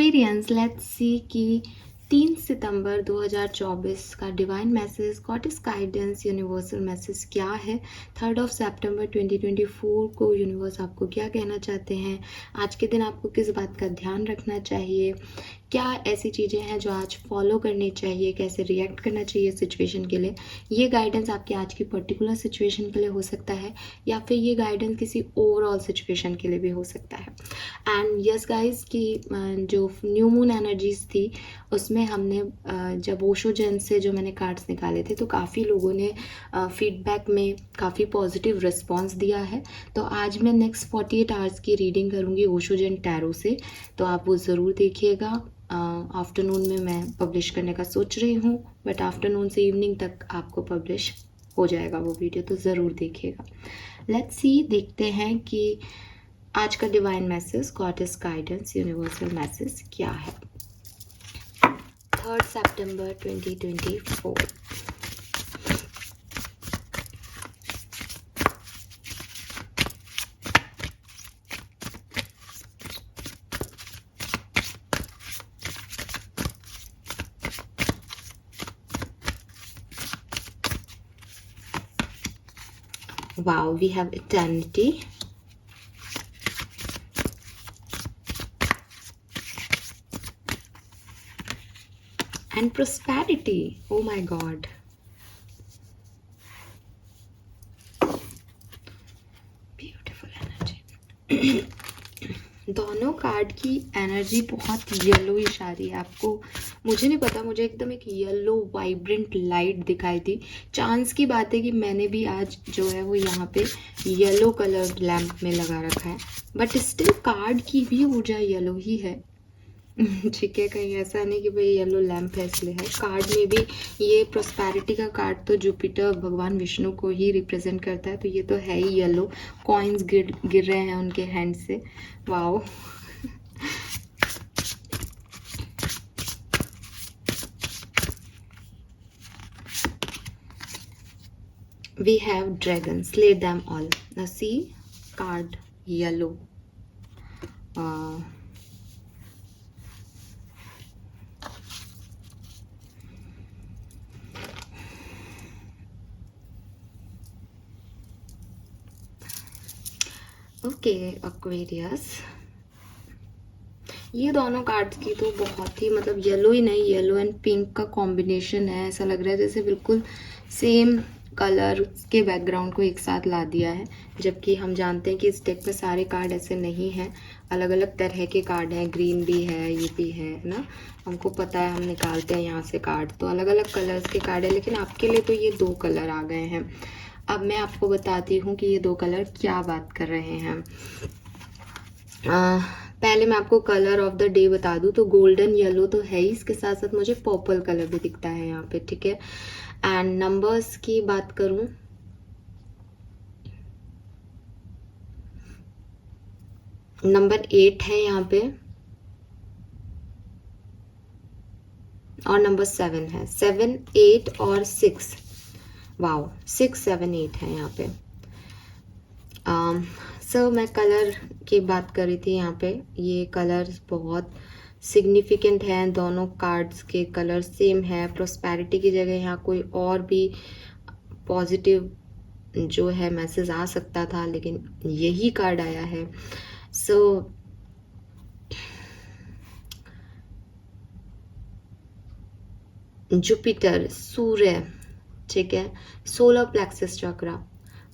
Aquarians, let's see कि 3 सितंबर 2024 का divine message, goddess guidance, universal message क्या है। 3 सितंबर 2024 को यूनिवर्स आपको क्या कहना चाहते हैं। आज के दिन आपको किस बात का ध्यान रखना चाहिए, क्या ऐसी चीज़ें हैं जो आज फॉलो करनी चाहिए, कैसे रिएक्ट करना चाहिए सिचुएशन के लिए। ये गाइडेंस आपकी आज की पर्टिकुलर सिचुएशन के लिए हो सकता है या फिर ये गाइडेंस किसी ओवरऑल सिचुएशन के लिए भी हो सकता है। एंड यस गाइस की जो न्यू मून एनर्जीज थी उसमें हमने जब ओशो जैन से जो मैंने कार्ड्स निकाले थे तो काफ़ी लोगों ने फीडबैक में काफ़ी पॉजिटिव रिस्पॉन्स दिया है। तो आज मैं नेक्स्ट 48 आवर्स की रीडिंग करूँगी ओशो जैन टैरो से, तो आप वो ज़रूर देखिएगा। आफ्टरनून में मैं पब्लिश करने का सोच रही हूँ, बट आफ्टरनून से इवनिंग तक आपको पब्लिश हो जाएगा वो वीडियो, तो ज़रूर देखिएगा। लेट्स सी, देखते हैं कि आज का divine message, goddess guidance, universal message क्या है। 3 सितंबर 2024। Wow, we have eternity. And prosperity. Oh my God. Beautiful energy. दोनों कार्ड की एनर्जी बहुत येलोइश आ रही है आपको। मुझे नहीं पता, मुझे एकदम एक येलो वाइब्रेंट लाइट दिखाई थी। चांस की बात है कि मैंने भी आज जो है वो यहाँ पे येलो कलर लैम्प में लगा रखा है, बट स्टिल कार्ड की भी ऊर्जा येलो ही है। ठीक है, कहीं ऐसा नहीं कि भाई येलो लैम्प है इसलिए है। कार्ड में भी ये प्रोस्पेरिटी का कार्ड तो जुपिटर भगवान विष्णु को ही रिप्रेजेंट करता है, तो ये तो है ही येलो। कॉइन्स गिर रहे हैं उनके हैंड से। Wow. We have dragons, slay them all. Now see, card yellow. Okay Aquarius, ये दोनों कार्ड्स की तो बहुत ही मतलब येलो ही नहीं, येलो एंड पिंक का कॉम्बिनेशन है। ऐसा लग रहा है जैसे बिल्कुल सेम कलर के बैकग्राउंड को एक साथ ला दिया है, जबकि हम जानते हैं कि इस डेक में सारे कार्ड ऐसे नहीं हैं, अलग अलग तरह के कार्ड हैं। ग्रीन भी है, ये भी है ना, हमको पता है, हम निकालते हैं यहाँ से कार्ड, तो अलग अलग कलर्स के कार्ड है। लेकिन आपके लिए तो ये 2 कलर आ गए हैं। अब मैं आपको बताती हूँ कि ये 2 कलर क्या बात कर रहे हैं। पहले मैं आपको कलर ऑफ द डे बता दूं तो गोल्डन येलो तो है ही, इसके साथ साथ मुझे पर्पल कलर भी दिखता है यहाँ पे, ठीक है। एंड नंबर्स की बात करूं, नंबर 8 है यहाँ पे और नंबर 7 है। 7, 8 और 6। वाओ, 6, 7, 8 है यहाँ पे। सो मैं कलर की बात कर रही थी यहाँ पे। ये कलर्स बहुत सिग्निफिकेंट हैं, दोनों कार्ड्स के कलर सेम है। प्रोस्पेरिटी की जगह यहाँ कोई और भी पॉजिटिव जो है मैसेज आ सकता था, लेकिन यही कार्ड आया है। सो जुपिटर, सूर्य, ठीक है, सोलर प्लेक्सस चक्रा।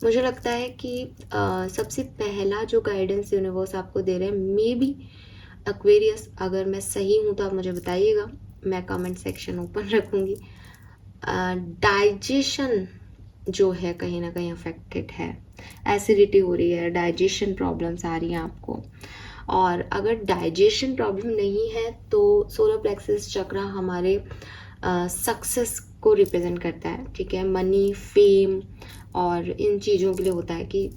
मुझे लगता है कि सबसे पहला जो गाइडेंस यूनिवर्स आपको दे रहे हैं, मे बी एक्वेरियस, अगर मैं सही हूँ तो आप मुझे बताइएगा, मैं कमेंट सेक्शन ओपन रखूँगी। डाइजेशन जो है कहीं ना कहीं अफेक्टेड है, एसिडिटी हो रही है, डाइजेशन प्रॉब्लम्स आ रही हैं आपको। और अगर डाइजेशन प्रॉब्लम नहीं है तो सोलर प्लेक्सस चक्रा हमारे सक्सेस को रिप्रेजेंट करता है, ठीक है। मनी, फेम और इन चीज़ों के लिए होता है कि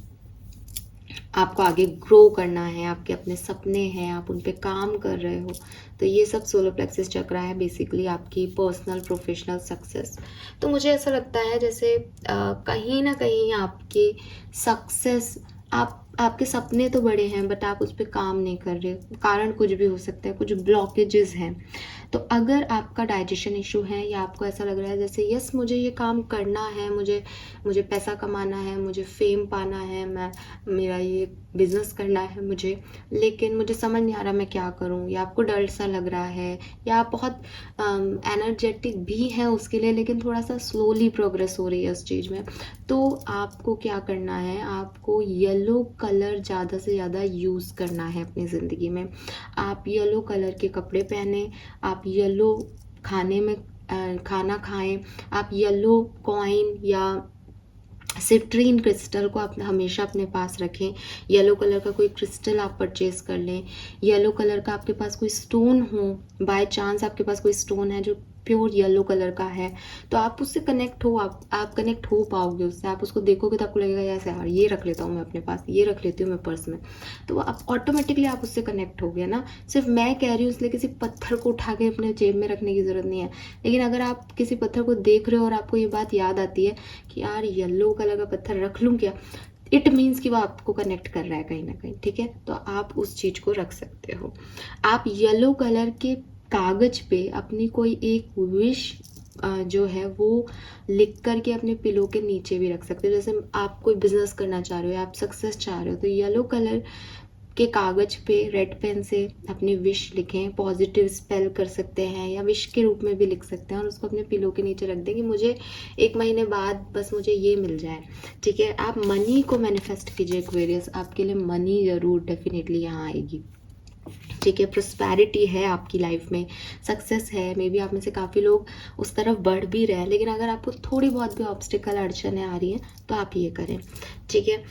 आपको आगे ग्रो करना है, आपके अपने सपने हैं, आप उन पे काम कर रहे हो, तो ये सब सोलर प्लेक्सस चक्र है बेसिकली आपकी पर्सनल प्रोफेशनल सक्सेस। तो मुझे ऐसा लगता है जैसे कहीं ना कहीं आपकी सक्सेस आप आपके सपने तो बड़े हैं बट आप उस पे काम नहीं कर रहे, कारण कुछ भी हो सकता है, कुछ ब्लॉकेजेस हैं। तो अगर आपका डाइजेशन इशू है या आपको ऐसा लग रहा है जैसे यस मुझे ये काम करना है, मुझे मुझे पैसा कमाना है, मुझे फेम पाना है, मैं मेरा ये बिजनेस करना है मुझे, लेकिन मुझे समझ नहीं आ रहा मैं क्या करूं, या आपको डर सा लग रहा है, या आप बहुत एनर्जेटिक भी हैं उसके लिए लेकिन थोड़ा सा स्लोली प्रोग्रेस हो रही है उस चीज़ में, तो आपको क्या करना है, आपको येलो कलर ज़्यादा से ज़्यादा यूज़ करना है अपनी ज़िंदगी में। आप येलो कलर के कपड़े पहने, आप येलो खाने में खाना खाएं, आप येलो कॉइन या सिट्रीन क्रिस्टल को आप हमेशा अपने पास रखें। येलो कलर का कोई क्रिस्टल आप परचेज कर लें। येलो कलर का आपके पास कोई स्टोन हो, बाय चांस आपके पास कोई स्टोन है जो प्योर येलो कलर का है, तो आप उससे कनेक्ट हो, आप कनेक्ट हो पाओगे उससे। आप उसको देखोगे तो आपको लगेगा ऐसे यार ये रख लेता हूँ मैं अपने पास, ये रख लेती हूँ मैं पर्स में, तो आप ऑटोमेटिकली आप उससे कनेक्ट हो गए ना। सिर्फ मैं कह रही हूँ इसलिए किसी पत्थर को उठा के अपने जेब में रखने की ज़रूरत नहीं है, लेकिन अगर आप किसी पत्थर को देख रहे हो और आपको ये बात याद आती है कि यार येलो कलर का पत्थर रख लूँ क्या, इट मीन्स कि वो आपको कनेक्ट कर रहा है कहीं ना कहीं, ठीक है, तो आप उस चीज़ को रख सकते हो। आप येलो कलर के कागज पे अपनी कोई एक विश जो है वो लिख करके अपने पिलो के नीचे भी रख सकते हो। जैसे आप कोई बिजनेस करना चाह रहे हो या आप सक्सेस चाह रहे हो, तो येलो कलर के कागज पे रेड पेन से अपनी विश लिखें, पॉजिटिव स्पेल कर सकते हैं या विश के रूप में भी लिख सकते हैं, और उसको अपने पिलो के नीचे रख दें कि मुझे 1 महीने बाद बस मुझे ये मिल जाए, ठीक है। आप मनी को मैनिफेस्ट कीजिए एक्वेरियस, आपके लिए मनी ज़रूर डेफिनेटली यहाँ आएगी, ठीक है। प्रोस्पैरिटी है आपकी लाइफ में, सक्सेस है, मे बी आप में से काफ़ी लोग उस तरफ बढ़ भी रहे हैं, लेकिन अगर आपको थोड़ी बहुत भी ऑब्स्टिकल अड़चनें आ रही हैं तो आप ये करें, ठीक है।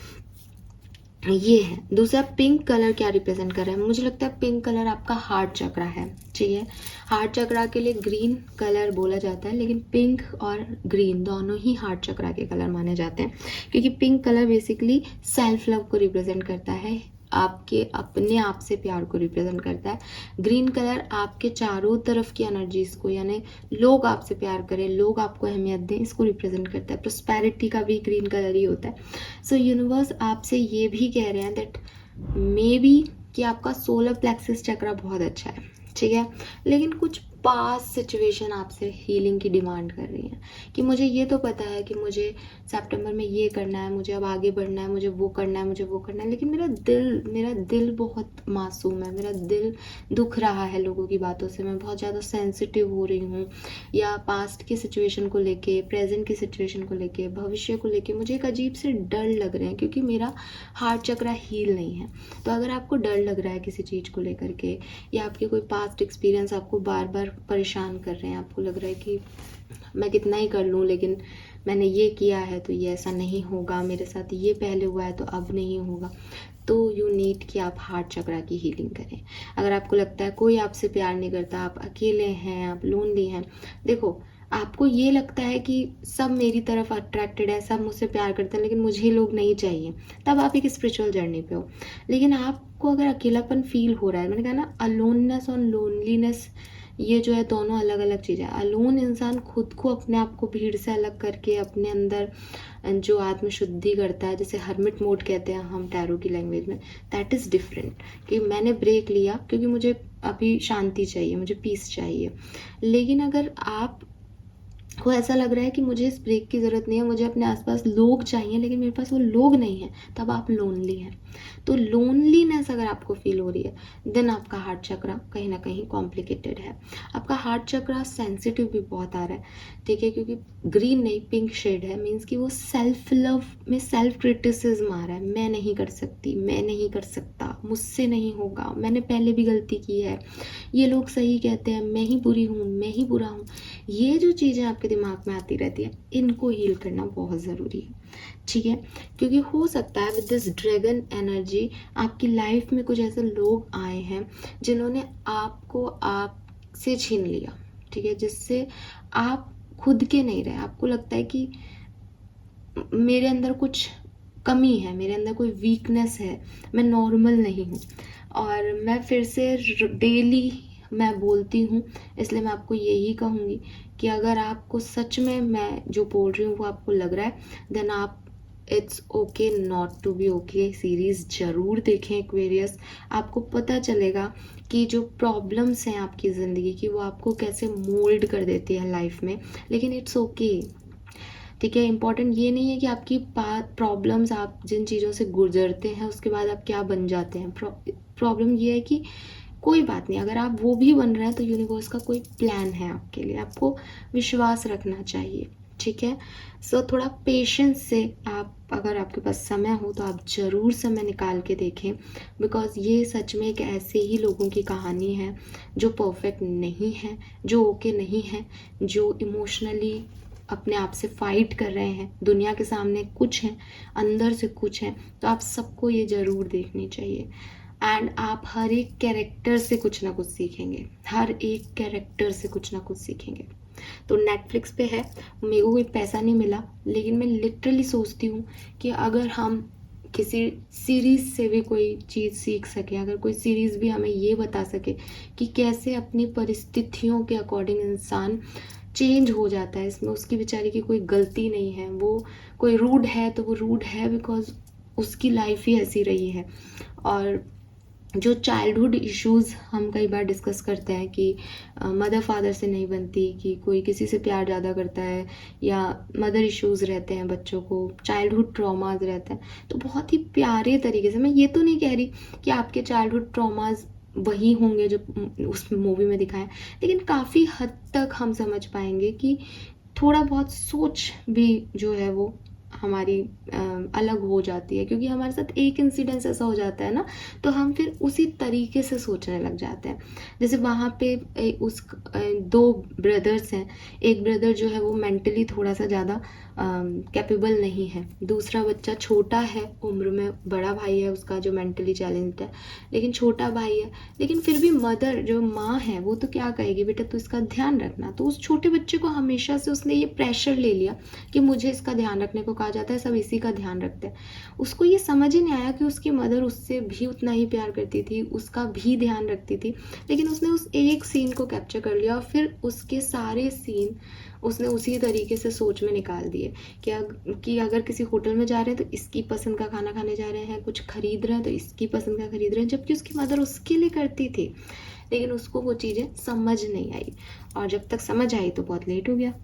ये है। दूसरा, पिंक कलर क्या रिप्रेजेंट कर रहा है, मुझे लगता है पिंक कलर आपका हार्ट चक्रा है, ठीक है। हार्ट चक्रा के लिए ग्रीन कलर बोला जाता है, लेकिन पिंक और ग्रीन दोनों ही हार्ट चक्रा के कलर माने जाते हैं, क्योंकि pink colour basically self love को रिप्रेजेंट करता है, आपके अपने आप से प्यार को रिप्रेजेंट करता है। ग्रीन कलर आपके चारों तरफ की एनर्जीज को, यानी लोग आपसे प्यार करें, लोग आपको अहमियत दें, इसको रिप्रेजेंट करता है। प्रोस्पैरिटी का भी ग्रीन कलर ही होता है। सो यूनिवर्स आपसे ये भी कह रहे हैं दैट मे बी कि आपका सोलर प्लेक्सिस चक्रा बहुत अच्छा है, ठीक है, लेकिन कुछ पास सिचुएशन आपसे हीलिंग की डिमांड कर रही हैं कि मुझे ये तो पता है कि मुझे सितंबर में ये करना है, मुझे अब आगे बढ़ना है, मुझे वो करना है, मुझे वो करना है, लेकिन मेरा दिल बहुत मासूम है, मेरा दिल दुख रहा है लोगों की बातों से, मैं बहुत ज़्यादा सेंसिटिव हो रही हूँ, या पास्ट की सिचुएशन को लेके, प्रेजेंट की सिचुएशन को लेके, भविष्य को लेके मुझे एक अजीब से डर लग रहे हैं, क्योंकि मेरा हार्ट चक्रा हील नहीं है। तो अगर आपको डर लग रहा है किसी चीज़ को लेकर के, या आपके कोई पास्ट एक्सपीरियंस आपको बार बार परेशान कर रहे हैं, आपको लग रहा है कि मैं कितना ही कर लूँ लेकिन मैंने ये किया है तो ये ऐसा नहीं होगा, मेरे साथ ये पहले हुआ है तो अब नहीं होगा, तो यू नीड कि आप हार्ट चक्रा की हीलिंग करें। अगर आपको लगता है कोई आपसे प्यार नहीं करता, आप अकेले हैं, आप लोनली हैं, देखो आपको ये लगता है कि सब मेरी तरफ अट्रैक्टेड है, सब मुझसे प्यार करते हैं, लेकिन मुझे लोग नहीं चाहिए, तब आप एक स्पिरिचुअल जर्नी पे हो। लेकिन आपको अगर अकेलापन फील हो रहा है, मैंने कहा ना अलोननेस और लोनलीनेस ये जो है दोनों अलग अलग चीज़ें। अलोन इंसान खुद को, अपने आप को भीड़ से अलग करके अपने अंदर जो आत्मशुद्धि करता है, जैसे हर्मिट मोड कहते हैं हम टैरो की लैंग्वेज में, दैट इज़ डिफरेंट, कि मैंने ब्रेक लिया क्योंकि मुझे अभी शांति चाहिए, मुझे पीस चाहिए। लेकिन अगर आप को ऐसा लग रहा है कि मुझे इस ब्रेक की ज़रूरत नहीं है, मुझे अपने आसपास लोग चाहिए लेकिन मेरे पास वो लोग नहीं हैं, तब आप लोनली हैं। तो लोनलीनेस अगर आपको फील हो रही है, देन आपका हार्ट चक्रा कहीं ना कहीं कॉम्प्लिकेटेड है। आपका हार्ट चक्रा सेंसिटिव भी बहुत आ रहा है, ठीक है, क्योंकि ग्रीन नहीं पिंक शेड है, मीन्स कि वो सेल्फ लव में सेल्फ क्रिटिसिज्म आ रहा है, मैं नहीं कर सकती, मैं नहीं कर सकता, मुझसे नहीं होगा, मैंने पहले भी गलती की है, ये लोग सही कहते हैं, मैं ही बुरी हूँ, मैं ही बुरा हूँ। ये जो चीज़ें आपके दिमाग में आती रहती है, इनको हील करना बहुत ज़रूरी है, ठीक है, क्योंकि हो सकता है विद दिस ड्रैगन एनर्जी आपकी लाइफ में कुछ ऐसे लोग आए हैं जिन्होंने आपको आपसे छीन लिया, ठीक है, जिससे आप खुद के नहीं रहे। आपको लगता है कि मेरे अंदर कुछ कमी है, मेरे अंदर कोई वीकनेस है, मैं नॉर्मल नहीं हूँ, और मैं फिर से डेली मैं बोलती हूँ, इसलिए मैं आपको यही कहूँगी कि अगर आपको सच में मैं जो बोल रही हूँ वो आपको लग रहा है, देन आप it's okay not to be okay series ज़रूर देखें एक्वेरियस। आपको पता चलेगा कि जो प्रॉब्लम्स हैं आपकी ज़िंदगी की वो आपको कैसे मोल्ड कर देती है लाइफ में, लेकिन इट्स ओके। ठीक है, इंपॉर्टेंट ये नहीं है कि आपकी प्रॉब्लम्स, आप जिन चीज़ों से गुजरते हैं उसके बाद आप क्या बन जाते हैं। प्रॉब्लम ये है कि कोई बात नहीं, अगर आप वो भी बन रहे हैं तो यूनिवर्स का कोई प्लान है आपके लिए, आपको विश्वास रखना चाहिए। ठीक है, सो थोड़ा पेशेंस से आप, अगर आपके पास समय हो तो आप ज़रूर समय निकाल के देखें, बिकॉज़ ये सच में एक ऐसे ही लोगों की कहानी है जो परफेक्ट नहीं है, जो ओके नहीं है, जो इमोशनली अपने आप से फाइट कर रहे हैं, दुनिया के सामने कुछ हैं, अंदर से कुछ हैं। तो आप सबको ये ज़रूर देखनी चाहिए। एंड आप हर एक कैरेक्टर से कुछ ना कुछ सीखेंगे, हर एक कैरेक्टर से कुछ ना कुछ सीखेंगे। तो नेटफ्लिक्स पे है, मेरे को कोई पैसा नहीं मिला, लेकिन मैं लिटरली सोचती हूँ कि अगर हम किसी सीरीज़ से भी कोई चीज़ सीख सके, अगर कोई सीरीज़ भी हमें ये बता सके कि कैसे अपनी परिस्थितियों के अकॉर्डिंग इंसान चेंज हो जाता है, इसमें उसकी बेचारी की कोई गलती नहीं है। वो कोई रूड है तो वो रूड है बिकॉज उसकी लाइफ ही ऐसी रही है। और जो चाइल्डहुड इश्यूज़ हम कई बार डिस्कस करते हैं कि मदर फादर से नहीं बनती, कि कोई किसी से प्यार ज़्यादा करता है, या मदर इश्यूज़ रहते हैं बच्चों को, चाइल्डहुड ट्रॉमाज रहते हैं, तो बहुत ही प्यारे तरीके से, मैं ये तो नहीं कह रही कि आपके चाइल्डहुड ट्रॉमाज वही होंगे जो उस मूवी में दिखाएं, लेकिन काफ़ी हद तक हम समझ पाएंगे कि थोड़ा बहुत सोच भी जो है वो हमारी अलग हो जाती है, क्योंकि हमारे साथ एक इंसिडेंस ऐसा हो जाता है ना, तो हम फिर उसी तरीके से सोचने लग जाते हैं। जैसे वहाँ पे दो ब्रदर्स हैं, एक ब्रदर जो है वो मेंटली थोड़ा सा ज़्यादा कैपेबल नहीं है, दूसरा बच्चा छोटा है उम्र में, बड़ा भाई है उसका जो मेंटली चैलेंज्ड है, लेकिन छोटा भाई है, लेकिन फिर भी मदर जो माँ है वो तो क्या कहेगी, बेटा तू इसका ध्यान रखना। तो उस छोटे बच्चे को हमेशा से उसने ये प्रेशर ले लिया कि मुझे इसका ध्यान रखने को कहा जाता है, सब इसी का ध्यान रखते हैं। उसको ये समझ ही नहीं आया कि उसकी मदर उससे भी उतना ही प्यार करती थी, उसका भी ध्यान रखती थी, लेकिन उसने उस एक सीन को कैप्चर कर लिया और फिर उसके सारे सीन उसने उसी तरीके से सोच में निकाल दिए कि अगर किसी होटल में जा रहे हैं तो इसकी पसंद का खाना खाने जा रहे हैं, कुछ खरीद रहे हैं तो इसकी पसंद का खरीद रहे हैं, जबकि उसकी मदर उसके लिए करती थी, लेकिन उसको वो चीज़ें समझ नहीं आई, और जब तक समझ आई तो बहुत लेट हो गया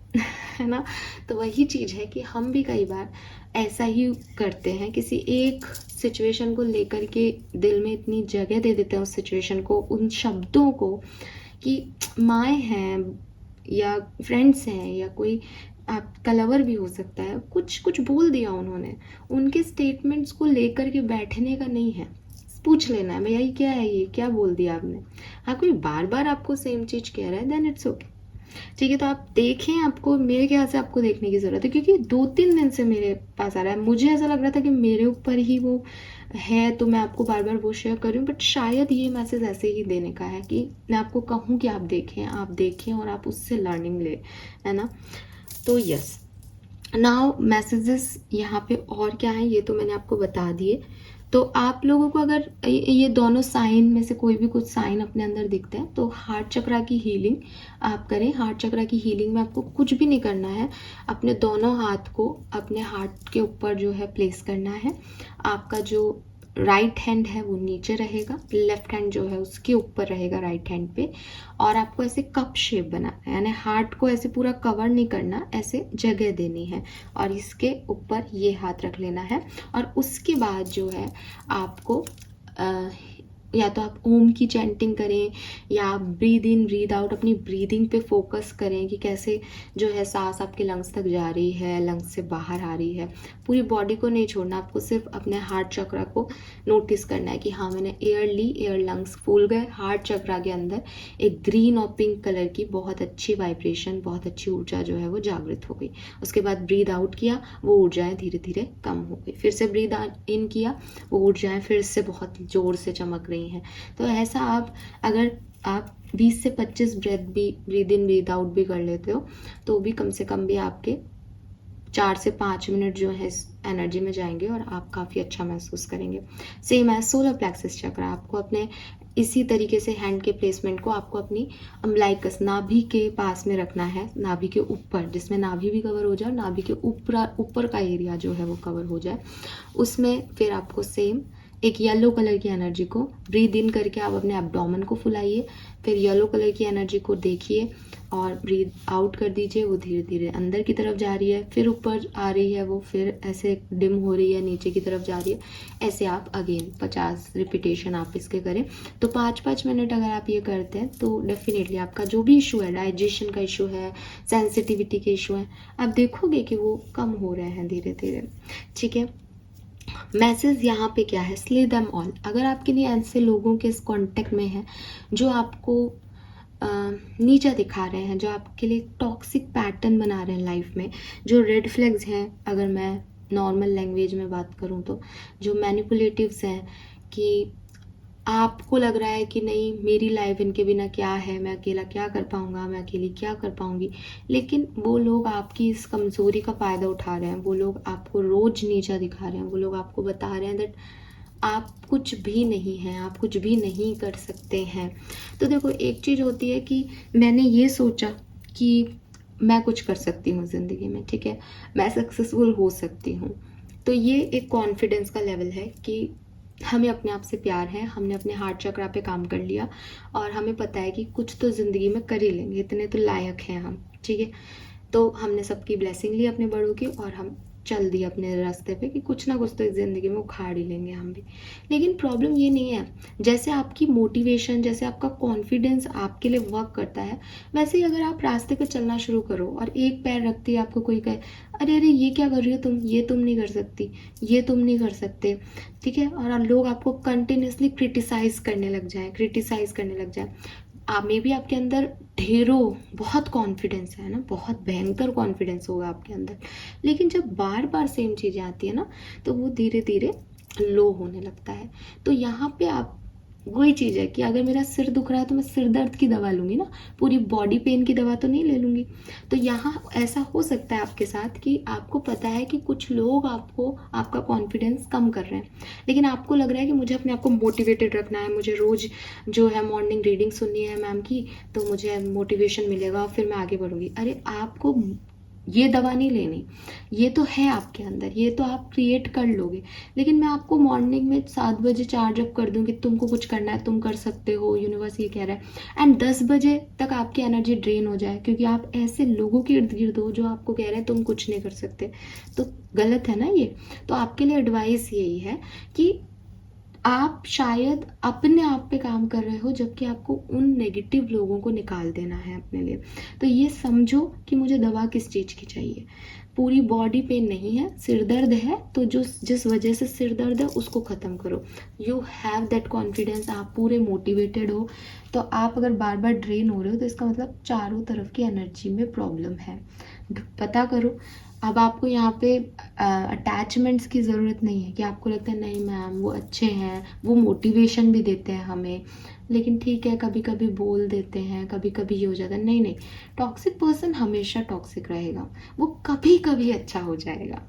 है ना। तो वही चीज़ है कि हम भी कई बार ऐसा ही करते हैं, किसी एक सिचुएशन को लेकर के दिल में इतनी जगह दे देते हैं उस सिचुएशन को, उन शब्दों को, कि माएँ हैं या फ्रेंड्स हैं या कोई आपका लवर भी हो सकता है, कुछ कुछ बोल दिया उन्होंने, उनके स्टेटमेंट्स को लेकर के बैठने का नहीं है, पूछ लेना है भैया ये क्या है, ये क्या बोल दिया आपने। हाँ, कोई बार बार आपको सेम चीज़ कह रहा है देन इट्स ओके, ठीक है। तो आप देखें, आपको मेरे ख्याल से आपको देखने की ज़रूरत है, क्योंकि 2-3 दिन से मेरे पास आ रहा है, मुझे ऐसा लग रहा था कि मेरे ऊपर ही वो है तो मैं आपको बार बार वो शेयर कर रही हूँ, बट शायद ये मैसेज ऐसे ही देने का है कि मैं आपको कहूँ कि आप देखें और आप उससे लर्निंग ले, है ना। तो यस, नाउ मैसेजेस यहाँ पे और क्या है ये तो मैंने आपको बता दिए। तो आप लोगों को अगर ये दोनों साइन में से कोई भी कुछ साइन अपने अंदर दिखता है तो हार्ट चक्रा की हीलिंग आप करें। हार्ट चक्रा की हीलिंग में आपको कुछ भी नहीं करना है, अपने दोनों हाथ को अपने हार्ट के ऊपर जो है प्लेस करना है। आपका जो राइट हैंड है वो नीचे रहेगा, लेफ्ट हैंड जो है उसके ऊपर रहेगा राइट हैंड पे, और आपको ऐसे कप शेप बनाना है, यानी हार्ट को ऐसे पूरा कवर नहीं करना, ऐसे जगह देनी है, और इसके ऊपर ये हाथ रख लेना है। और उसके बाद जो है आपको या तो आप ओम की चैंटिंग करें या आप ब्रीद इन ब्रीद आउट अपनी ब्रीदिंग पे फोकस करें कि कैसे जो है सांस आपके लंग्स तक जा रही है, लंग्स से बाहर आ रही है। पूरी बॉडी को नहीं छोड़ना, आपको सिर्फ अपने हार्ट चक्रा को नोटिस करना है कि हाँ मैंने एयर ली, एयर लंग्स फूल गए, हार्ट चक्रा के अंदर एक ग्रीन और पिंक कलर की बहुत अच्छी वाइब्रेशन, बहुत अच्छी ऊर्जा जो है वो जागृत हो गई। उसके बाद ब्रीद आउट किया, वो ऊर्जाएं धीरे धीरे कम हो गई। फिर से ब्रीद इन किया, वो ऊर्जाएं फिर से बहुत जोर से चमक रही हैं। तो ऐसा आप अगर आप 20 से 25 ब्रीद इन ब्रीद आउट भी कर लेते हो तो भी कम से कम भी आपके 4 से 5 मिनट जो है एनर्जी में जाएंगे और आप काफ़ी अच्छा महसूस करेंगे। सेम है सोलर प्लेक्सस चक्र, आपको अपने इसी तरीके से हैंड के प्लेसमेंट को आपको अपनी अम्बलाइकस नाभि के पास में रखना है, नाभि के ऊपर, जिसमें नाभि भी कवर हो जाए और नाभि के ऊपर का एरिया जो है वो कवर हो जाए। उसमें फिर आपको सेम एक येलो कलर की एनर्जी को ब्रीद इन करके आप अपने एब्डोमेन को फुलाइए, फिर येलो कलर की एनर्जी को देखिए और ब्रीद आउट कर दीजिए। वो धीरे धीरे अंदर की तरफ जा रही है, फिर ऊपर आ रही है, वो फिर ऐसे डिम हो रही है, नीचे की तरफ जा रही है। ऐसे आप अगेन 50 रिपीटेशन आप इसके करें। तो 5-5 मिनट अगर आप ये करते हैं तो डेफिनेटली आपका जो भी इशू है, डाइजेशन का इशू है, सेंसिटिविटी के इशू है, आप देखोगे कि वो कम हो रहे हैं धीरे धीरे। ठीक है, मैसेज यहाँ पे क्या है, स्ले देम ऑल। अगर आपके लिए ऐसे लोगों के इस कांटेक्ट में है जो आपको नीचा दिखा रहे हैं, जो आपके लिए टॉक्सिक पैटर्न बना रहे हैं लाइफ में, जो रेड फ्लैग्स हैं, अगर मैं नॉर्मल लैंग्वेज में बात करूँ तो, जो मैनिपुलेटिव्स हैं कि आपको लग रहा है कि नहीं मेरी लाइफ इनके बिना क्या है, मैं अकेला क्या कर पाऊँगा, मैं अकेली क्या कर पाऊँगी, लेकिन वो लोग आपकी इस कमज़ोरी का फ़ायदा उठा रहे हैं। वो लोग आपको रोज़ नीचा दिखा रहे हैं, वो लोग आपको बता रहे हैं दैट आप कुछ भी नहीं हैं, आप कुछ भी नहीं कर सकते हैं। तो देखो, एक चीज़ होती है कि मैंने ये सोचा कि मैं कुछ कर सकती हूँ ज़िंदगी में, ठीक है, मैं सक्सेसफुल हो सकती हूँ। तो ये एक कॉन्फिडेंस का लेवल है कि हमें अपने आप से प्यार है, हमने अपने हार्ट चक्रा पे काम कर लिया और हमें पता है कि कुछ तो ज़िंदगी में कर ही लेंगे, इतने तो लायक हैं हम। ठीक है, तो हमने सबकी ब्लेसिंग ली अपने बड़ों की और हम चल दिए अपने रास्ते पे कि कुछ ना कुछ तो इस ज़िंदगी में उखाड़ ही लेंगे हम भी। लेकिन प्रॉब्लम ये नहीं है, जैसे आपकी मोटिवेशन, जैसे आपका कॉन्फिडेंस आपके लिए वर्क करता है, वैसे ही अगर आप रास्ते पे चलना शुरू करो और एक पैर रखते ही आपको कोई कहे अरे अरे ये क्या कर रही हो तुम, ये तुम नहीं कर सकती, ये तुम नहीं कर सकते, ठीक है, और लोग आपको कंटिन्यूसली क्रिटिसाइज़ करने लग जाए, आप में भी आपके अंदर ढेरों बहुत कॉन्फिडेंस है ना, बहुत भयंकर कॉन्फिडेंस होगा आपके अंदर, लेकिन जब बार बार सेम चीज़ें आती है ना तो वो धीरे धीरे लो होने लगता है। तो यहाँ पे आप वही चीज़ है कि अगर मेरा सिर दुख रहा है तो मैं सिर दर्द की दवा लूँगी ना, पूरी बॉडी पेन की दवा तो नहीं ले लूँगी। तो यहाँ ऐसा हो सकता है आपके साथ कि आपको पता है कि कुछ लोग आपको आपका कॉन्फिडेंस कम कर रहे हैं, लेकिन आपको लग रहा है कि मुझे अपने आप को मोटिवेटेड रखना है, मुझे रोज़ जो है मॉर्निंग रीडिंग सुननी है मैम की, तो मुझे मोटिवेशन मिलेगा और फिर मैं आगे बढ़ूँगी। अरे आपको ये दवा नहीं लेनी, ये तो है आपके अंदर, ये तो आप क्रिएट कर लोगे, लेकिन मैं आपको मॉर्निंग में 7 बजे चार्ज अप कर दूँ कि तुमको कुछ करना है, तुम कर सकते हो, यूनिवर्स ये कह रहा है, एंड 10 बजे तक आपकी एनर्जी ड्रेन हो जाए क्योंकि आप ऐसे लोगों के इर्द गिर्द हो जो आपको कह रहे हैं तुम कुछ नहीं कर सकते, तो गलत है ना ये। तो आपके लिए एडवाइस यही है कि आप शायद अपने आप पे काम कर रहे हो जबकि आपको उन नेगेटिव लोगों को निकाल देना है अपने लिए। तो ये समझो कि मुझे दवा किस चीज़ की चाहिए, पूरी बॉडी पेन नहीं है, सिर दर्द है तो जो जिस वजह से सिर दर्द है उसको ख़त्म करो। यू हैव दैट कॉन्फिडेंस, आप पूरे मोटिवेटेड हो, तो आप अगर बार बार ड्रेन हो रहे हो तो इसका मतलब चारों तरफ की एनर्जी में प्रॉब्लम है। पता करो। अब आपको यहाँ पे अटैचमेंट्स की ज़रूरत नहीं है कि आपको लगता है नहीं मैम वो अच्छे हैं, वो मोटिवेशन भी देते हैं हमें, लेकिन ठीक है कभी कभी बोल देते हैं, कभी कभी ये हो जाता है। नहीं नहीं, टॉक्सिक पर्सन हमेशा टॉक्सिक रहेगा, वो कभी कभी अच्छा हो जाएगा,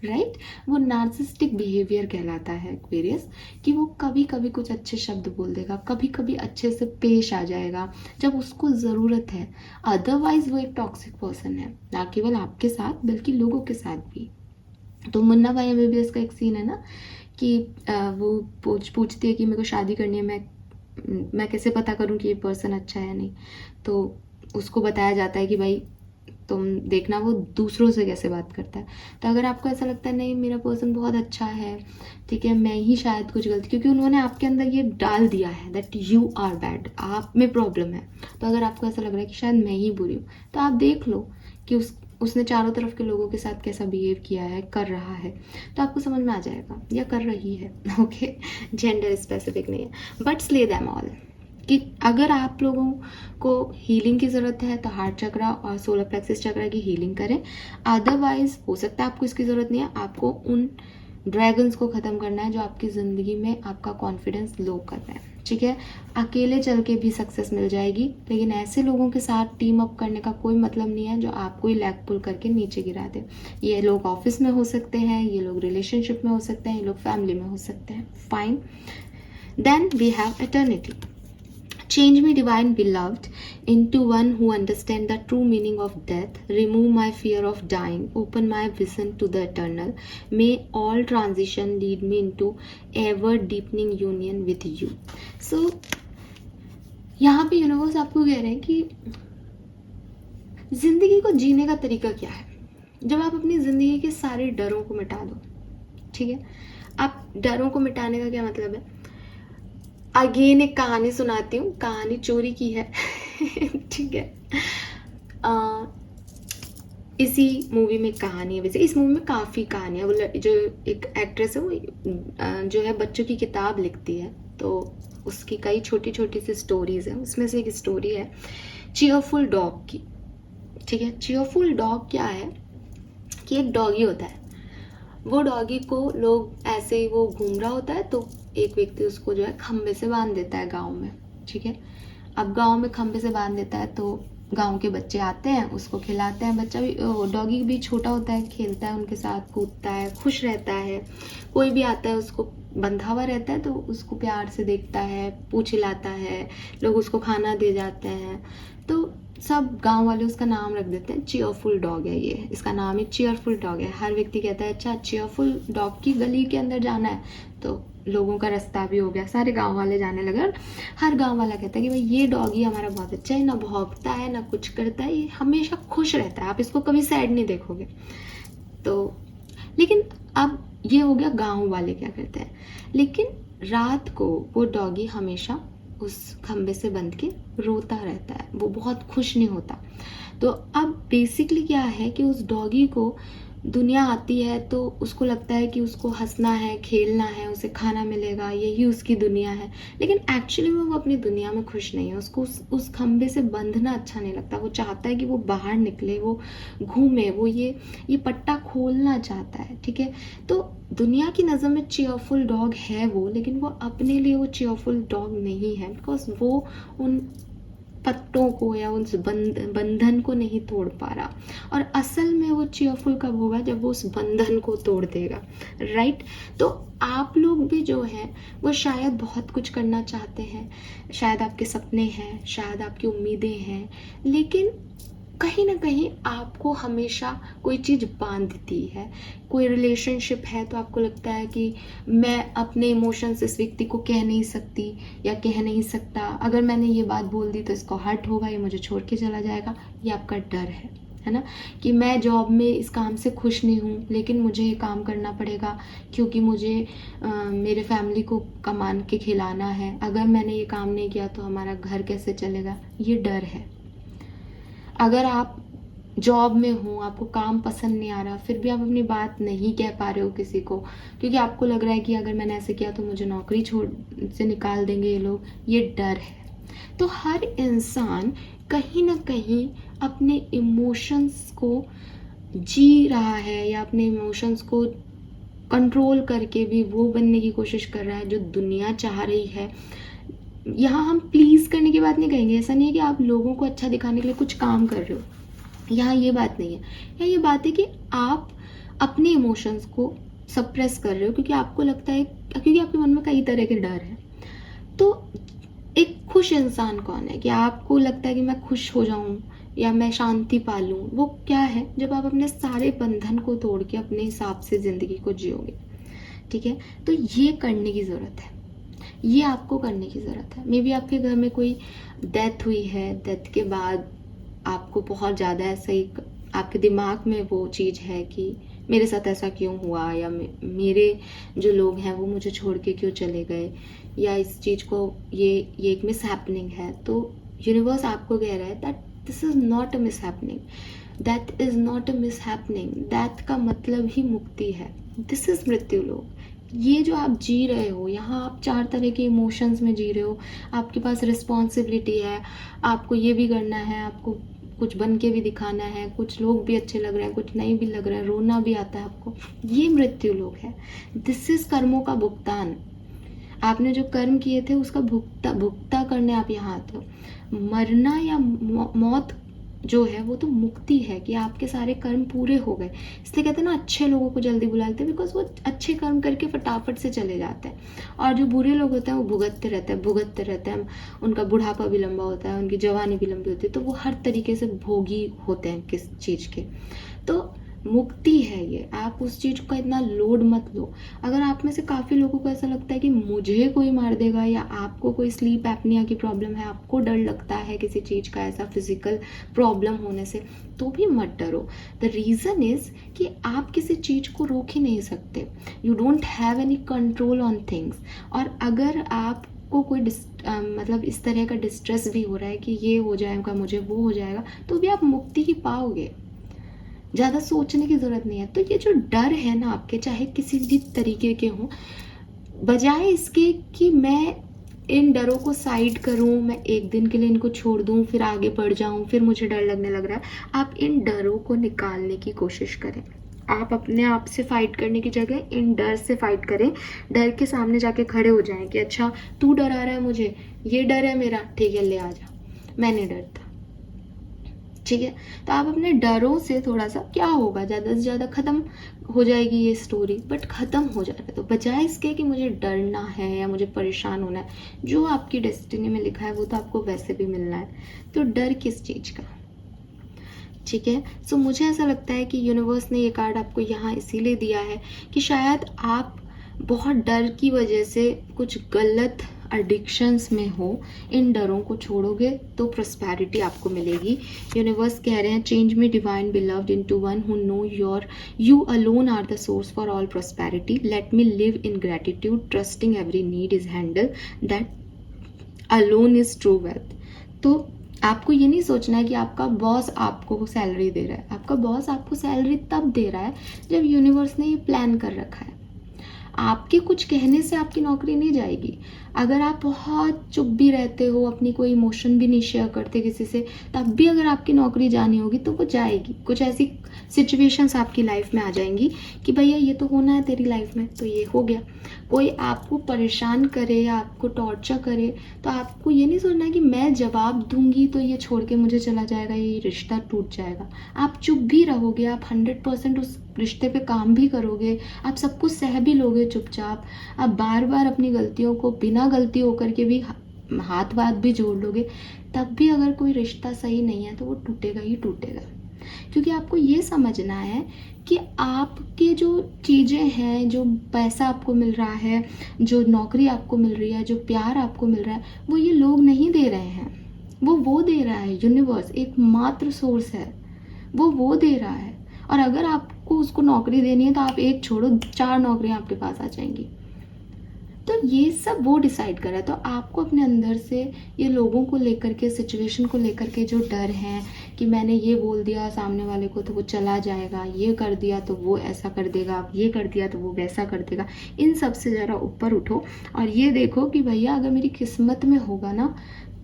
राइट। वो नार्सिस्टिक बिहेवियर कहलाता है एक्वेरियस, कि वो कभी कभी कुछ अच्छे शब्द बोल देगा, कभी कभी अच्छे से पेश आ जाएगा जब उसको ज़रूरत है, अदरवाइज वो एक टॉक्सिक पर्सन है, ना केवल आपके साथ बल्कि लोगों के साथ भी। तो मुन्ना भाई एमबीबीएस का एक सीन है ना कि वो पूछती है कि मेरे को शादी करनी है, मैं कैसे पता करूं कि ये पर्सन अच्छा है या नहीं, तो उसको बताया जाता है कि भाई तुम देखना वो दूसरों से कैसे बात करता है। तो अगर आपको ऐसा लगता है नहीं मेरा पर्सन बहुत अच्छा है, ठीक है, मैं ही शायद कुछ गलती, क्योंकि उन्होंने आपके अंदर ये डाल दिया है दैट यू आर बैड, आप में प्रॉब्लम है, तो अगर आपको ऐसा लग रहा है कि शायद मैं ही बुरी हूँ, तो आप देख लो कि उसने चारों तरफ के लोगों के साथ कैसा बिहेव किया है, कर रहा है, तो आपको समझ में आ जाएगा, या कर रही है। ओके, जेंडर स्पेसिफिक नहीं है, बट स्ले देम ऑल। कि अगर आप लोगों को हीलिंग की ज़रूरत है तो हार्ट चक्रा और सोलर प्लेक्सस चक्रा की हीलिंग करें, अदरवाइज हो सकता है आपको इसकी ज़रूरत नहीं है, आपको उन ड्रैगन्स को ख़त्म करना है जो आपकी ज़िंदगी में आपका कॉन्फिडेंस लो कर रहे हैं, ठीक है। अकेले चल के भी सक्सेस मिल जाएगी, लेकिन ऐसे लोगों के साथ टीम अप करने का कोई मतलब नहीं है जो आपको ही लैग पुल करके नीचे गिरा दे। ये लोग ऑफिस में हो सकते हैं, ये लोग रिलेशनशिप में हो सकते हैं, ये लोग फैमिली में हो सकते हैं, fine. Then we have eternity. Change me, divine beloved, into one who understands the true meaning of death. Remove my fear of dying. Open my vision to the eternal. May all transition lead me into ever deepening union with you. So यहाँ पे universe आपको कह रहे हैं कि जिंदगी को जीने का तरीका क्या है। जब आप अपनी जिंदगी के सारे डरों को मिटा दो, ठीक है। आप डरों को मिटाने का क्या मतलब है? अगेन एक कहानी सुनाती हूँ, कहानी चोरी की है ठीक है। इसी मूवी में कहानी है, वैसे इस मूवी में काफ़ी कहानियाँ, वो जो एक एक्ट्रेस है वो जो है बच्चों की किताब लिखती है, तो उसकी कई छोटी छोटी सी स्टोरीज हैं। उसमें से एक स्टोरी है चीयरफुल डॉग की, ठीक है। चीयरफुल डॉग क्या है कि एक डॉगी होता है, वो डॉगी को लोग ऐसे ही वो घूम रहा होता है तो एक व्यक्ति उसको जो है खंबे से बांध देता है गांव में, ठीक है। अब गांव में खंबे से बांध देता है तो गांव के बच्चे आते हैं, उसको खिलाते हैं। बच्चा भी, डॉगी भी छोटा होता है, खेलता है उनके साथ, कूदता है, खुश रहता है। कोई भी आता है उसको बंधा हुआ रहता है तो उसको प्यार से देखता है, पूछ हिलाता है, लोग उसको खाना दे जाते हैं। तो सब गांव वाले उसका नाम रख देते हैं, चीयरफुल डॉग है ये, इसका नाम ही चीयरफुल डॉग है। हर व्यक्ति कहता है अच्छा चीयरफुल डॉग की गली के अंदर जाना है, तो लोगों का रास्ता भी हो गया, सारे गांव वाले जाने लगे। और हर गांव वाला कहता है कि भाई ये डॉगी हमारा बहुत अच्छा है, ना भौंकता है ना कुछ करता है, ये हमेशा खुश रहता है, आप इसको कभी सैड नहीं देखोगे। तो लेकिन अब ये हो गया गांव वाले क्या करते हैं, लेकिन रात को वो डॉगी हमेशा उस खंबे से बंध के रोता रहता है, वो बहुत खुश नहीं होता। तो अब बेसिकली क्या है कि उस डॉगी को दुनिया आती है तो उसको लगता है कि उसको हंसना है, खेलना है, उसे खाना मिलेगा, यही उसकी दुनिया है। लेकिन एक्चुअली में वो अपनी दुनिया में खुश नहीं है, उसको उस खंबे से बंधना अच्छा नहीं लगता। वो चाहता है कि वो बाहर निकले, वो घूमे, वो ये पट्टा खोलना चाहता है, ठीक है। तो दुनिया की नज़र में चीयरफुल डॉग है वो, लेकिन वो अपने लिए वो चीयरफुल डॉग नहीं है, बिकॉज वो उन पत्तों को या उस बंधन को नहीं तोड़ पा रहा। और असल में वो चीयरफुल कब होगा? जब वो उस बंधन को तोड़ देगा, राइट। तो आप लोग भी जो है वो शायद बहुत कुछ करना चाहते हैं, शायद आपके सपने हैं, शायद आपकी उम्मीदें हैं, लेकिन कहीं ना कहीं आपको हमेशा कोई चीज़ बांधती है। कोई रिलेशनशिप है तो आपको लगता है कि मैं अपने इमोशंस इस व्यक्ति को कह नहीं सकती या कह नहीं सकता, अगर मैंने ये बात बोल दी तो इसको हर्ट होगा, ये मुझे छोड़ के चला जाएगा। ये आपका डर है ना, कि मैं जॉब में इस काम से खुश नहीं हूँ लेकिन मुझे ये काम करना पड़ेगा क्योंकि मुझे मेरे फैमिली को कमान के खिलाना है, अगर मैंने ये काम नहीं किया तो हमारा घर कैसे चलेगा। ये डर है। अगर आप जॉब में हो, आपको काम पसंद नहीं आ रहा, फिर भी आप अपनी बात नहीं कह पा रहे हो किसी को, क्योंकि आपको लग रहा है कि अगर मैंने ऐसे किया तो मुझे नौकरी छोड़ से निकाल देंगे ये लोग, ये डर है। तो हर इंसान कहीं ना कहीं अपने इमोशंस को जी रहा है या अपने इमोशंस को कंट्रोल करके भी वो बनने की कोशिश कर रहा है जो दुनिया चाह रही है। यहाँ हम प्लीज़ करने की बात नहीं कहेंगे, ऐसा नहीं है कि आप लोगों को अच्छा दिखाने के लिए कुछ काम कर रहे हो, यहाँ ये बात नहीं है। यहाँ ये बात है कि आप अपने इमोशंस को सप्रेस कर रहे हो क्योंकि आपको लगता है, क्योंकि आपके मन में कई तरह के डर हैं। तो एक खुश इंसान कौन है कि आपको लगता है कि मैं खुश हो जाऊं या मैं शांति पालूं, वो क्या है? जब आप अपने सारे बंधन को तोड़ के अपने हिसाब से ज़िंदगी को जियोगे, ठीक है। तो ये करने की ज़रूरत है, ये आपको करने की ज़रूरत है। मे बी आपके घर में कोई डेथ हुई है, डेथ के बाद आपको बहुत ज़्यादा ऐसा ही आपके दिमाग में वो चीज़ है कि मेरे साथ ऐसा क्यों हुआ, या मेरे जो लोग हैं वो मुझे छोड़ के क्यों चले गए, या इस चीज़ को ये एक मिस हैपनिंग है। तो यूनिवर्स आपको कह रहा है that this is not a miss happening, that is not a miss happening, that का मतलब ही मुक्ति है। दिस इज़ मृत्यु लोक। ये जो आप जी रहे हो, यहाँ आप 4 तरह के इमोशंस में जी रहे हो। आपके पास रिस्पॉन्सिबिलिटी है, आपको ये भी करना है, आपको कुछ बन के भी दिखाना है, कुछ लोग भी अच्छे लग रहे हैं, कुछ नहीं भी लग रहे हैं, रोना भी आता है आपको। ये मृत्यु लोक है। दिस इज कर्मों का भुगतान। आपने जो कर्म किए थे उसका भुगता करने आप यहाँ आते हो। मरना या मौत जो है वो तो मुक्ति है कि आपके सारे कर्म पूरे हो गए। इसलिए कहते हैं ना, अच्छे लोगों को जल्दी बुलाते हैं, बिकॉज वो अच्छे कर्म करके फटाफट से चले जाते हैं। और जो बुरे लोग होते हैं वो भुगतते रहते हैं। उनका बुढ़ापा भी लंबा होता है, उनकी जवानी भी लंबी होती है, तो वो हर तरीके से भोगी होते हैं किस चीज़ के। तो मुक्ति है ये, आप उस चीज़ का इतना लोड मत लो। अगर आप में से काफ़ी लोगों को ऐसा लगता है कि मुझे कोई मार देगा, या आपको कोई स्लीप एपनिया की प्रॉब्लम है, आपको डर लगता है किसी चीज़ का ऐसा फिजिकल प्रॉब्लम होने से, तो भी मत डरो। द रीज़न इज़ कि आप किसी चीज़ को रोक ही नहीं सकते। You don't have any control on things. और अगर आप को कोई मतलब इस तरह का डिस्ट्रेस भी हो रहा है कि ये हो जाएगा मुझे, वो हो जाएगा, तो भी आप मुक्ति ही पाओगे। ज़्यादा सोचने की ज़रूरत नहीं है। तो ये जो डर है ना आपके, चाहे किसी भी तरीके के हों, बजाय इसके कि मैं इन डरों को साइड करूं, मैं एक दिन के लिए इनको छोड़ दूं, फिर आगे बढ़ जाऊं, फिर मुझे डर लगने लग रहा है, आप इन डरों को निकालने की कोशिश करें। आप अपने आप से फाइट करने की जगह इन डर से फाइट करें। डर के सामने जाके खड़े हो जाएं कि अच्छा तू डरा रहा है मुझे, ये डर है मेरा, ठीक है ले आ जा, मैं नहीं डरता। ठीक है, तो आप अपने डरों से थोड़ा सा, क्या होगा, ज़्यादा से ज़्यादा ख़त्म हो जाएगी ये स्टोरी, बट ख़त्म हो जाएगा। तो बजाय इसके कि मुझे डरना है या मुझे परेशान होना है, जो आपकी डेस्टिनी में लिखा है वो तो आपको वैसे भी मिलना है, तो डर किस चीज़ का। ठीक है, सो मुझे ऐसा लगता है कि यूनिवर्स ने ये कार्ड आपको यहाँ इसीलिए दिया है कि शायद आप बहुत डर की वजह से कुछ गलत एडिक्शंस में हो। इन डरों को छोड़ोगे तो प्रॉस्पेरिटी आपको मिलेगी। यूनिवर्स कह रहे हैं, change me divine beloved into one who know you alone are the source for all prosperity, let me live in gratitude, trusting every need is handle, that alone is true wealth. तो आपको ये नहीं सोचना है कि आपका boss आपको salary दे रहा है। आपका बॉस आपको सैलरी तब दे रहा है जब यूनिवर्स ने ये प्लान कर रखा है। आपके कुछ कहने से आपकी नौकरी नहीं जाएगी। अगर आप बहुत चुप भी रहते हो, अपनी कोई इमोशन भी नहीं शेयर करते किसी से, तब भी अगर आपकी नौकरी जानी होगी तो वो जाएगी। कुछ ऐसी सिचुएशंस आपकी लाइफ में आ जाएंगी कि भैया ये तो होना है तेरी लाइफ में, तो ये हो गया। कोई आपको परेशान करे या आपको टॉर्चर करे तो आपको ये नहीं सोचना है कि मैं जवाब दूंगी तो ये छोड़ के मुझे चला जाएगा, ये रिश्ता टूट जाएगा। आप चुप भी रहोगे, आप 100% उस रिश्ते पे काम भी करोगे, आप सब कुछ सह भी लोगे चुपचाप। आप बार बार अपनी गलतियों को बिना गलती होकर के भी हाथ वाथ भी जोड़ लोगे, तब भी अगर कोई रिश्ता सही नहीं है तो वो टूटेगा ही टूटेगा। क्योंकि आपको ये समझना है कि आपके जो चीज़ें हैं, जो पैसा आपको मिल रहा है, जो नौकरी आपको मिल रही है, जो प्यार आपको मिल रहा है, वो ये लोग नहीं दे रहे हैं, वो दे रहा है यूनिवर्स। एकमात्र सोर्स है वो दे रहा है। और अगर आपको उसको नौकरी देनी है तो आप एक छोड़ो 4 नौकरियां आपके पास आ जाएंगी। तो ये सब वो डिसाइड कर रहा है। तो आपको अपने अंदर से ये लोगों को लेकर के, सिचुएशन को लेकर के जो डर हैं कि मैंने ये बोल दिया सामने वाले को तो वो चला जाएगा, ये कर दिया तो वो ऐसा कर देगा, ये कर दिया तो वो वैसा कर देगा, इन सब से ज़रा ऊपर उठो और ये देखो कि भैया अगर मेरी किस्मत में होगा ना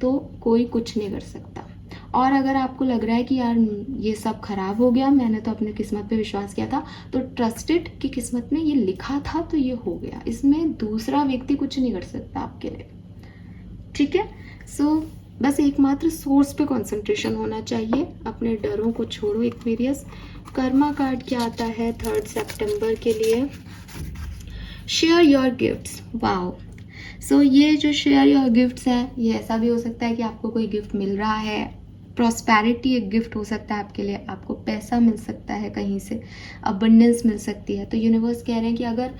तो कोई कुछ नहीं कर सकता। और अगर आपको लग रहा है कि यार ये सब खराब हो गया, मैंने तो अपने किस्मत पे विश्वास किया था, तो ट्रस्टेड कि किस्मत में ये लिखा था तो ये हो गया, इसमें दूसरा व्यक्ति कुछ नहीं कर सकता आपके लिए। ठीक है, सो बस एकमात्र सोर्स पे कंसंट्रेशन होना चाहिए, अपने डरों को छोड़ो। एक्वेरियस, कर्मा कार्ड क्या आता है 3 सितंबर के लिए? Share your gifts. वाओ, सो ये जो शेयर योर गिफ्ट्स है, ये ऐसा भी हो सकता है कि आपको कोई गिफ्ट मिल रहा है। प्रॉस्पेरिटी एक गिफ्ट हो सकता है आपके लिए, आपको पैसा मिल सकता है कहीं से, अबंडेंस मिल सकती है। तो यूनिवर्स कह रहे हैं कि अगर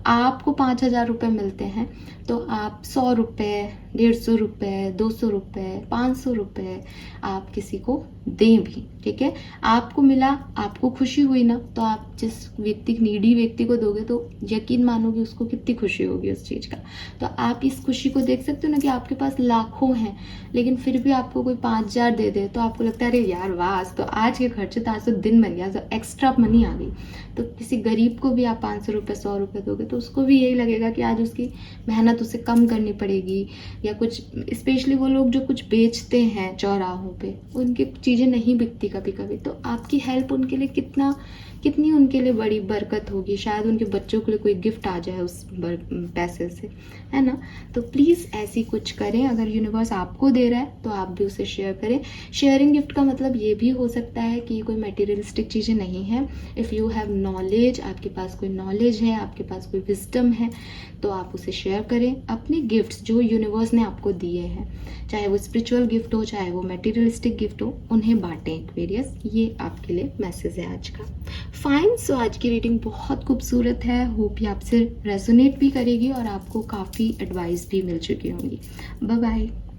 आपको 5,000 रुपये मिलते हैं तो आप 100 रुपये, 150 रुपये, 200 रुपये, 500 रुपये आप किसी को दें भी। ठीक है, आपको मिला, आपको खुशी हुई ना, तो आप जिस व्यक्ति, नीडी व्यक्ति को दोगे तो यकीन मानोगे उसको कितनी खुशी होगी उस चीज़ का। तो आप इस खुशी को देख सकते हो ना कि आपके पास लाखों हैं लेकिन फिर भी आपको कोई 5,000 दे दे तो आपको लगता है अरे यार वाह, तो आज के खर्चे तो आज तो दिन बन गया, तो एक्स्ट्रा मनी आ गई। तो किसी गरीब को भी आप 500 रुपये, 100 रुपये दोगे तो उसको भी यही लगेगा कि आज उसकी मेहनत उसे कम करनी पड़ेगी। या कुछ स्पेशली वो लोग जो कुछ बेचते हैं चौराहों पे, उनकी चीज़ें नहीं बिकती कभी कभी, तो आपकी हेल्प उनके लिए कितना कितनी उनके लिए बड़ी बरकत होगी, शायद उनके बच्चों के लिए कोई गिफ्ट आ जाए उस पैसे से, है ना। तो प्लीज़ ऐसी कुछ करें, अगर यूनिवर्स आपको दे रहा है तो आप भी उसे शेयर करें। शेयरिंग गिफ्ट का मतलब ये भी हो सकता है कि कोई मटेरियलिस्टिक चीज़ें नहीं है। इफ़ यू हैव नॉलेज, आपके पास कोई नॉलेज है, आपके पास कोई विजडम है, तो आप उसे शेयर करें। अपने गिफ्ट्स जो यूनिवर्स ने आपको दिए हैं, चाहे वो स्पिरिचुअल गिफ्ट हो, चाहे वो मटेरियलिस्टिक गिफ्ट हो, उन्हें बांटें एक्वेरियस। ये आपके लिए मैसेज है आज का। फाइन, सो आज की रीडिंग बहुत खूबसूरत है। होप ये आपसे रेजोनेट भी करेगी और आपको काफ़ी एडवाइस भी मिल चुकी होंगी। Bye bye.